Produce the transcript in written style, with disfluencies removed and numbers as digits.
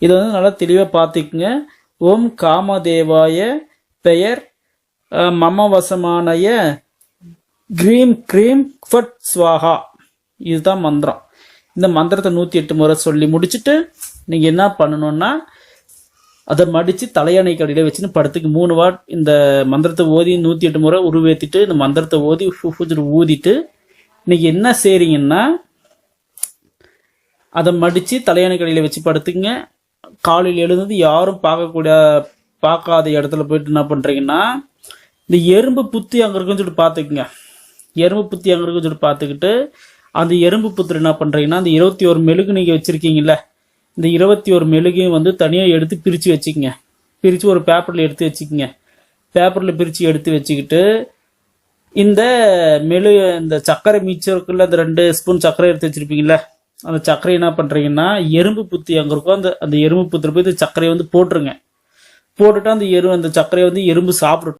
இதை வந்து நல்லா தெளிவாக பார்த்துக்குங்க. ஓம் காமதேவாய பெயர் மமவசமானய க்ரீம் க்ரீம் ஃபட் ஸ்வாஹா. இதுதான் மந்திரம். இந்த மந்திரத்தை 108 முறை சொல்லி முடிச்சுட்டு நீங்கள் என்ன பண்ணணும்னா அதை மடித்து தலையணை கடையில் வச்சுன்னு படுத்துக்கு 3 வாட் இந்த மந்திரத்தை ஓதி 108 முறை உருவேற்றிட்டு இந்த மந்திரத்தை ஓதி ஊதிட்டு நீங்கள் என்ன செய்கிறீங்கன்னா அதை மடித்து தலையணை கடையில் வச்சு படுத்துங்க. காலையில் எழுந்தது யாரும் பார்க்காத இடத்துல போயிட்டு என்ன பண்ணுறீங்கன்னா இந்த எறும்பு புத்தி அங்கே இருக்குன்னு சொல்லிட்டு பார்த்துக்குங்க. எறும்பு புத்தி அங்கே இருக்குன்னு சொல்லிட்டு பார்த்துக்கிட்டு அந்த எறும்பு புத்திர என்ன பண்ணுறீங்கன்னா அந்த 21 மெழுகு நீங்கள் வச்சுருக்கீங்கள, இந்த 21 மெழுகையும் வந்து தனியாக எடுத்து பிரித்து வச்சுக்கோங்க. பிரித்து ஒரு பேப்பரில் எடுத்து வச்சுக்கோங்க. பேப்பரில் பிரித்து எடுத்து வச்சுக்கிட்டு இந்த சர்க்கரை மிச்சம் இருக்குல்ல, அந்த 2 ஸ்பூன் சர்க்கரை எடுத்து வச்சுருப்பீங்கள, அந்த சர்க்கரை என்ன பண்ணுறீங்கன்னா எறும்பு புத்தி அங்கே இருக்கும் அந்த எறும்பு புத்திர போய் இந்த சர்க்கரையை வந்து போட்டுருங்க. போட்டுட்டு அந்த சர்க்கரையை வந்து எறும்பு சாப்பிடும்.